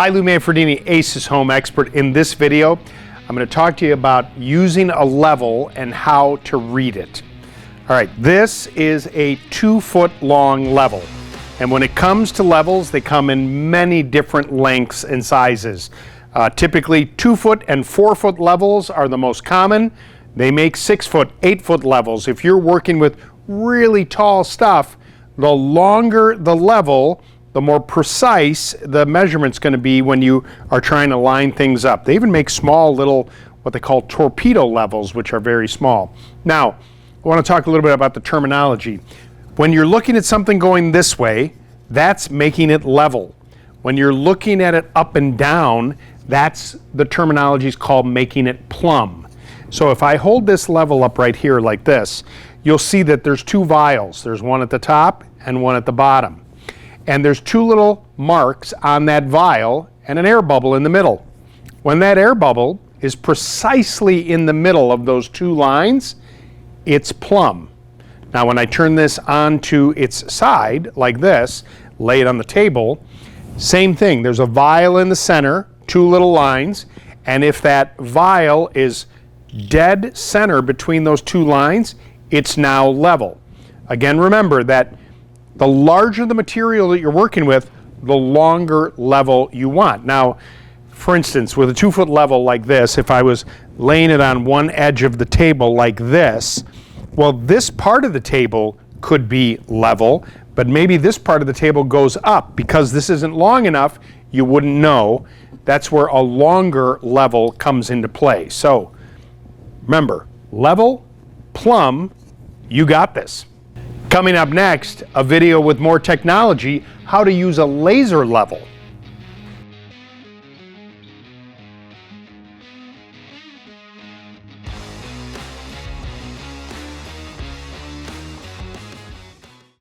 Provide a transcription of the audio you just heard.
Hi, Lou Manfredini, ACES Home Expert. In this video, I'm going to talk to you about using a level and how to read it. All right, this is a 2-foot long level. And when it comes to levels, they come in many different lengths and sizes. Typically 2-foot and 4-foot levels are the most common. They make 6-foot, 8-foot levels. If you're working with really tall stuff, the longer the level, the more precise the measurement's going to be when you are trying to line things up. They even make small little, what they call torpedo levels, which are very small. Now, I want to talk a little bit about the terminology. When you're looking at something going this way, that's making it level. When you're looking at it up and down, that's the terminology is called making it plumb. So if I hold this level up right here like this, you'll see that there's two vials. There's one at the top and one at the bottom. And there's two little marks on that vial and an air bubble in the middle. When that air bubble is precisely in the middle of those two lines, it's plumb. Now when I turn this onto its side like this, lay it on the table, same thing. There's a vial in the center, two little lines, and if that vial is dead center between those two lines, it's now level. Again, remember that the larger the material that you're working with, the longer level you want. Now, for instance, with a 2-foot level like this, if I was laying it on one edge of the table like this, well, this part of the table could be level, but maybe this part of the table goes up. Because this isn't long enough, you wouldn't know. That's where a longer level comes into play. So, remember, level, plumb, you got this. Coming up next, a video with more technology, how to use a laser level.